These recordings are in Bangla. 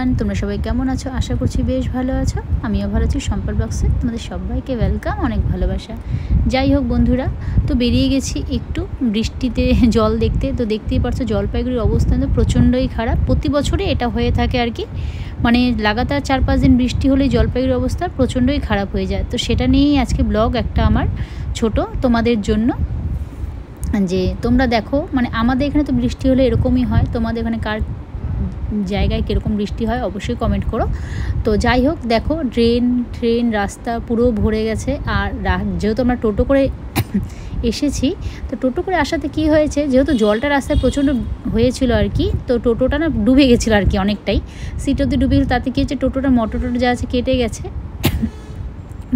এভরিওয়ান, তোমরা সবাই কেমন আছো? আশা করছি বেশ ভালো আছো। আমিও ভালো আছি। সম্পল ব্লগসে তোমাদের সবাইকে ওয়েলকাম, অনেক ভালোবাসা। যাই হোক বন্ধুরা, তো বেরিয়ে গেছি একটু বৃষ্টিতে জল দেখতে। তো দেখতেই পারছো জলপাইগুড়ির অবস্থা তো প্রচণ্ডই খারাপ। প্রতি বছরই এটা হয়ে থাকে আর কি, মানে লাগাতার 4-5 দিন বৃষ্টি হলেই জলপাইগুড়ির অবস্থা প্রচণ্ডই খারাপ হয়ে যায়। তো সেটা নিয়েই আজকে ব্লগ একটা আমার ছোট তোমাদের জন্য, যে তোমরা দেখো মানে আমাদের এখানে তো বৃষ্টি হলে এরকমই হয়, তোমাদের এখানে কার জায়গায় কীরকম বৃষ্টি হয় অবশ্যই কমেন্ট করো। তো যাই হোক দেখো ট্রেন রাস্তা পুরো ভরে গেছে। আর যেহেতু আমরা টোটো করে এসেছি, তো টোটো করে আসাতে কি হয়েছে, যেহেতু জলটা রাস্তায় প্রচণ্ড হয়েছিল আর কি, তো টোটোটা না ডুবে গেছিলো আর কি, অনেকটাই সিট অব্দি ডুবে গেছিলো। তাতে কী হচ্ছে, টোটোটা মোটর যা আছে কেটে গেছে,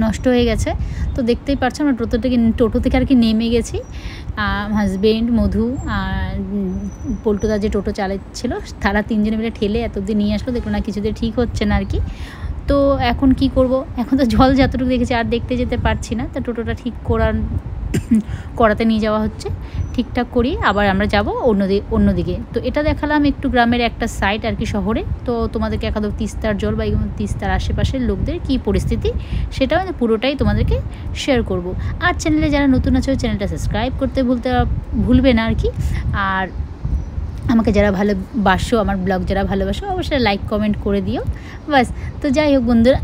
নষ্ট হয়ে গেছে। তো দেখতেই পাচ্ছ আমরা টোটো থেকে আর কি নেমে গেছি। হাজবেন্ড, মধু আর পল্টুদা যে টোটো চালাচ্ছিল, তারা তিনজনে মিলে ঠেলে এত অবধি নিয়ে আসলো। দেখলো না কিছুতে ঠিক হচ্ছে না আর কি। তো এখন কি করব, এখন তো জল যতটুকু দেখেছি আর দেখতে যেতে পারছি না। তো টোটোটা ঠিক করাতে নিয়ে যাওয়া হচ্ছে, ঠিকঠাক করি আবার আমরা যাব অন্যদিকে। তো এটা দেখালাম একটু গ্রামের একটা সাইড আর কি, শহরে। তো তোমাদেরকে একাদো তিস্তার জল বা তিস্তার আশেপাশের লোকদের কী পরিস্থিতি সেটাও পুরোটাই তোমাদেরকে শেয়ার করব। আর চ্যানেলে যারা নতুন আছে ওই চ্যানেলটা সাবস্ক্রাইব করতে ভুলবে না আর কি। আর আমাকে যারা ভালোবাসো, আমার ব্লগ যারা ভালোবাসো অবশ্যই লাইক কমেন্ট করে দিও বাস। তো যাই হোক বন্ধুরা,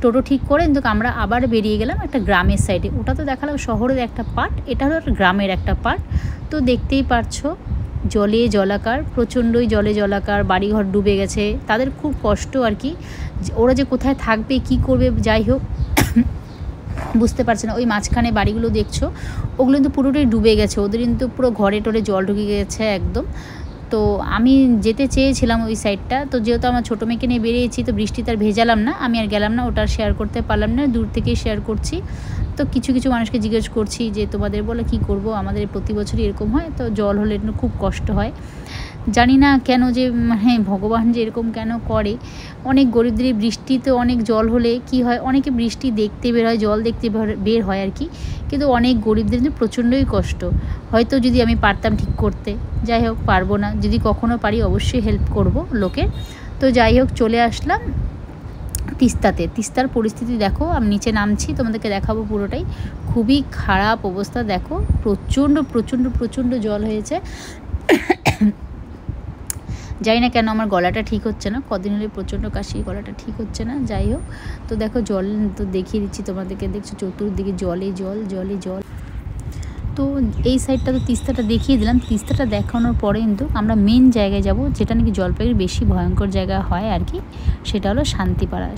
টোটো ঠিক করে কিন্তু আমরা আবার বেরিয়ে গেলাম একটা গ্রামের সাইডে। ওটা তো দেখালাম শহরের একটা পার্ট, এটা হলো গ্রামের একটা পার্ট। তো দেখতেই পারছো জলে জলাকার, প্রচণ্ডই জলে জলাকার, বাড়িঘর ডুবে গেছে। তাদের খুব কষ্ট আর কি, ওরা যে কোথায় থাকবে কি করবে, যাই হোক বুঝতে পারছে না। ওই মাঝখানে বাড়িগুলো দেখছো, ওগুলো কিন্তু পুরোটাই ডুবে গেছে, ওদের কিন্তু পুরো ঘরে টরে জল ঢুকে গেছে একদম। তো আমি যেতে চেয়েছিলাম ওই সাইডটা, তো যেহেতু আমার ছোটো মেয়েকে নিয়ে বেরিয়েছি, তো বৃষ্টিতে আর ভেজালাম না, আমি আর গেলাম না, ওটা শেয়ার করতে পারলাম না, দূর থেকেই শেয়ার করছি। তো কিছু মানুষকে জিজ্ঞেস করছি যে তোমাদের বলে কি করব, আমাদের প্রতি বছরই এরকম হয়, তো জল হলে খুব কষ্ট হয়। জানি না কেন যে মানে ভগবান যে এরকম কেন করে। অনেক গরিবদের বৃষ্টিতে অনেক জল হলে কি হয়, অনেকে বৃষ্টি দেখতে বের হয়, জল দেখতে বের হয় আর কি, কিন্তু অনেক গরিবদের প্রচণ্ডই কষ্ট। হয়তো যদি আমি পারতাম ঠিক করতে, যাই হোক পারবো না, যদি কখনো পারি অবশ্যই হেল্প করব লোকের। তো যাই হোক চলে আসলাম তিস্তার পরিস্থিতি দেখো, আমি নিচে নামছি, তোমাদেরকে দেখাবো পুরোটাই। খুবই খারাপ অবস্থা দেখো, প্রচণ্ড জল হয়েছে। জানি না কেন আমার গলাটা ঠিক হচ্ছে না, কদিন হলে প্রচণ্ড কাশি, গলাটা ঠিক হচ্ছে না। যাই হোক তো দেখো জল তো দেখিয়ে দিচ্ছি তোমাদেরকে, দেখছো চতুর্দিকে জলে জল। তো এই সাইডটা তো তিস্তাটা দেখিয়ে দিলাম। তিস্তাটা দেখানোর পরে কিন্তু আমরা মেন জায়গায় যাব, যেটা নাকি জলপাইগুড়ির বেশি ভয়ঙ্কর জায়গা হয় আর কি, সেটা হলো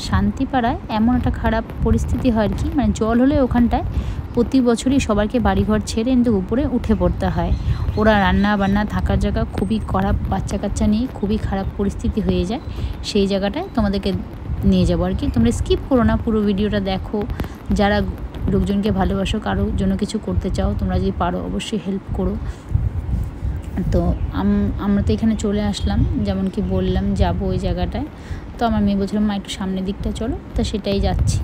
শান্তিপাড়ায় এমন একটা খারাপ পরিস্থিতি হয় আর কি, মানে জল হলে ওখানটায় প্রতি বছরই সবাইকে বাড়িঘর ছেড়ে কিন্তু উপরে উঠে পড়তে হয়। ওরা রান্না বান্না থাকার জায়গা খুবই খারাপ, বাচ্চা কাচ্চা নিয়ে খুবই খারাপ পরিস্থিতি হয়ে যায়। সেই জায়গাটায় তোমাদেরকে নিয়ে যাবো আর কি, তোমরা স্কিপ করো না, পুরো ভিডিওটা দেখো। যারা লোকজনকে ভালোবাসো, কারোর জন্য কিছু করতে চাও, তোমরা যদি পারো অবশ্যই হেল্প করো। তো আমরা তো এখানে চলে আসলাম, যেমন কি বললাম যাবো ওই জায়গাটায়। তো আমার মেয়ে বলছিলাম মা একটু সামনের দিকটা চলো, তো সেটাই যাচ্ছি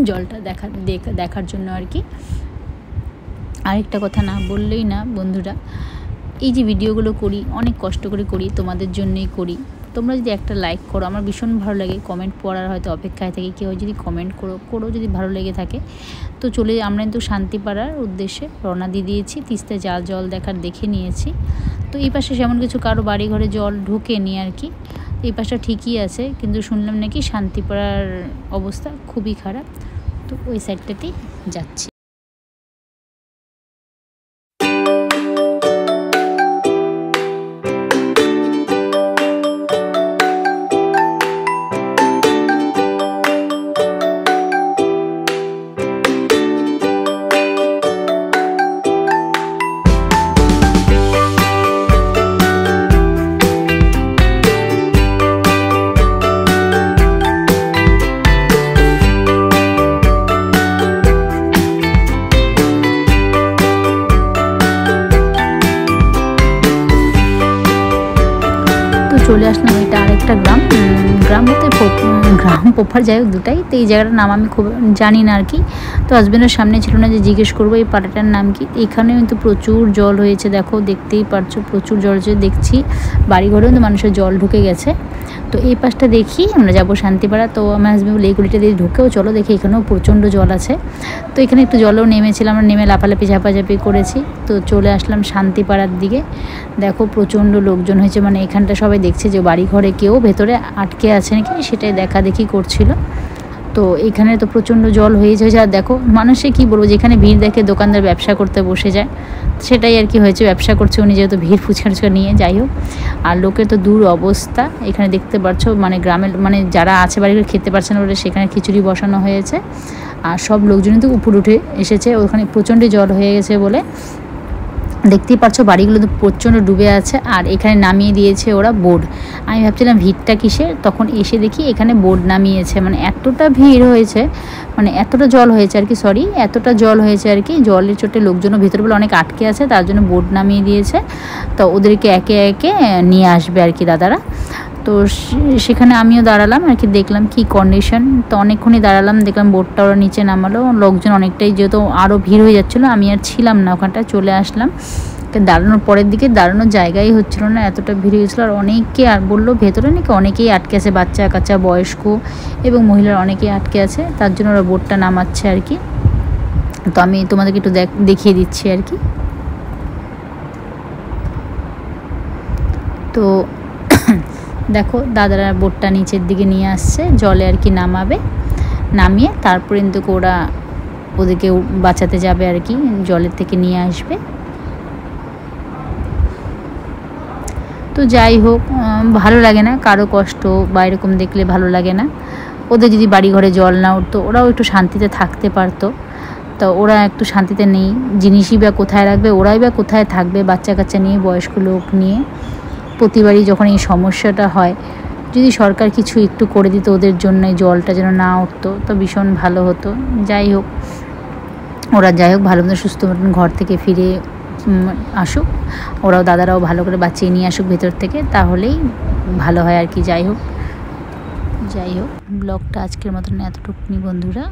জলটা দেখার জন্য আর কি। আরেকটা কথা না বললেই না বন্ধুরা, এই যে ভিডিওগুলো করি অনেক কষ্ট করে করি, তোমাদের জন্যই করি। তোমরা যদি একটা লাইক করো আমার ভীষণ ভালো লাগে, কমেন্ট পড়ার হয়তো অপেক্ষায় থাকি, কেউ যদি কমেন্ট করো যদি ভালো লেগে থাকে। তো আমরা কিন্তু শান্তিপাড়ার উদ্দেশ্যে রওনা দিয়ে দিয়েছি, তিস্তায় জল দেখে নিয়েছি। তো এই পাশে যেমন কিছু কারো বাড়ি ঘরে জল ঢোকেনি আর কি, এই পাশটা ঠিকই আছে, কিন্তু শুনলাম নাকি শান্তিপাড়ার অবস্থা খুবই খারাপ। তো ওই সাইডটাতেই যাচ্ছি। চলে আসলাম, এটা আরেকটা গ্রাম, গ্রাম বলতে গ্রাম পোফার, যাই হোক দুটাই। তো এই জায়গাটার নাম আমি খুব জানি না আর কি। তো হাজব্যান্ডের সামনে ছিল না যে জিজ্ঞেস করবো এই পাড়াটার নাম কি। এখানেও কিন্তু প্রচুর জল হয়েছে, দেখো দেখতেই পারছো প্রচুর জল হয়েছে। দেখছি বাড়িঘরেও কিন্তু মানুষের জল ঢুকে গেছে। তো এই পাশটা দেখি আমরা যাবো শান্তিপাড়া। তো আমার হাজব্যান্ড বলে এই গলিটা দিয়ে ঢুকেও চলো, দেখি এখানেও প্রচণ্ড জল আছে। তো এখানে একটু জলেও নেমেছিলাম, আমরা নেমে লাফালাফি ঝাপাঝাপি করেছি। তো চলে আসলাম শান্তিপাড়ার দিকে। দেখো প্রচণ্ড লোকজন হয়েছে, মানে এখানটা সবাই দেখছে যে বাড়ি ঘরে কেউ ভেতরে আটকে আছে নাকি, সেটাই দেখা দেখি করছিল। তো এখানে তো প্রচণ্ড জল হয়ে যায়। আর দেখো মানুষে কি বলবো, যেখানে ভিড় দেখে দোকানদার ব্যবসা করতে বসে যায়, সেটাই আর কি হয়েছে, ব্যবসা করছে উনি যেহেতু ভিড় ফুচকা নিয়ে। যাই হোক, আর লোকের তো দূর অবস্থা এখানে দেখতে পাচ্ছ, মানে গ্রামের মানে যারা আছে বাড়িঘরে খেতে পারছে না বলে সেখানে খিচুড়ি বসানো হয়েছে। আর সব লোকজন কিন্তু উপর উঠে এসেছে, ওখানে প্রচণ্ড জল হয়ে গেছে বলে। দেখতেই পাচ্ছ বাড়িগুলো তো প্রচণ্ড ডুবে আছে। আর এখানে নামিয়ে দিয়েছে ওরা বোর্ড। আমি ভাবছিলাম ভিড়টা কিসের, তখন এসে দেখি এখানে বোর্ড নামিয়েছে। মানে এতটা ভিড় হয়েছে, মানে এতটা জল হয়েছে আর কি, এতটা জল হয়েছে আর কি, জলের চোটে লোকজনও ভিতরে বলে অনেক আটকে আছে, তার জন্য বোর্ড নামিয়ে দিয়েছে। তো ওদেরকে একে একে নিয়ে আসবে আর কি দাদারা। তো সেখানে আমিও দাঁড়ালাম আর কি, দেখলাম কি কন্ডিশন। তো অনেকক্ষণই দাঁড়ালাম, দেখলাম বোটটা ওরা নিচে নামালো। লোকজন অনেকটাই, যেহেতু আরও ভিড় হয়ে যাচ্ছিলো, আমি আর ছিলাম না ওখানটা, চলে আসলাম। দাঁড়ানোর পরের দিকে দাঁড়ানোর জায়গাই হচ্ছিলো না, এতটা ভিড় হয়েছিলো। আর অনেকে, আর বললো ভেতরে নাকি অনেকেই আটকে আছে, বাচ্চা কাচ্চা বয়স্ক এবং মহিলার অনেকেই আটকে আছে, তার জন্য ওরা বোটটা নামাচ্ছে আর কি। তো আমি তোমাদেরকে একটু দেখিয়ে দিচ্ছি আর কি। তো দেখো দাদারা বোটটা নিচের দিকে নিয়ে আসছে, জলে আর কি নামাবে, নামিয়ে তারপরে কিন্তু ওরা ওদেরকে বাঁচাতে যাবে আর কি, জলের থেকে নিয়ে আসবে। তো যাই হোক, ভালো লাগে না কারো কষ্ট বা এরকম দেখলে ভালো লাগে না। ওদের যদি বাড়ি ঘরে জল না উঠতো, ওরাও একটু শান্তিতে থাকতে পারতো। তো ওরা একটু শান্তিতে নেই, জিনিসই বা কোথায় রাখবে, ওরাই বা কোথায় থাকবে বাচ্চা কাচ্চা নিয়ে, বয়স্ক লোক নিয়ে। প্রতিবারই যখন এই সমস্যাটা হয়, যদি সরকার কিছু একটু করে দিত ওদের জন্য, জলটা যেন না উঠতো, তো ভীষণ ভালো হতো। যাই হোক, ওরা যাই হোক ভালো মতো সুস্থ মতন ঘর থেকে ফিরে আসুক, ওরাও দাদারাও ভালো করে বাঁচিয়ে নিয়ে আসুক ভেতর থেকে, তাহলেই ভালো হয় আর কি। যাই হোক ব্লগটা আজকের মতন এতটুকুনি বন্ধুরা।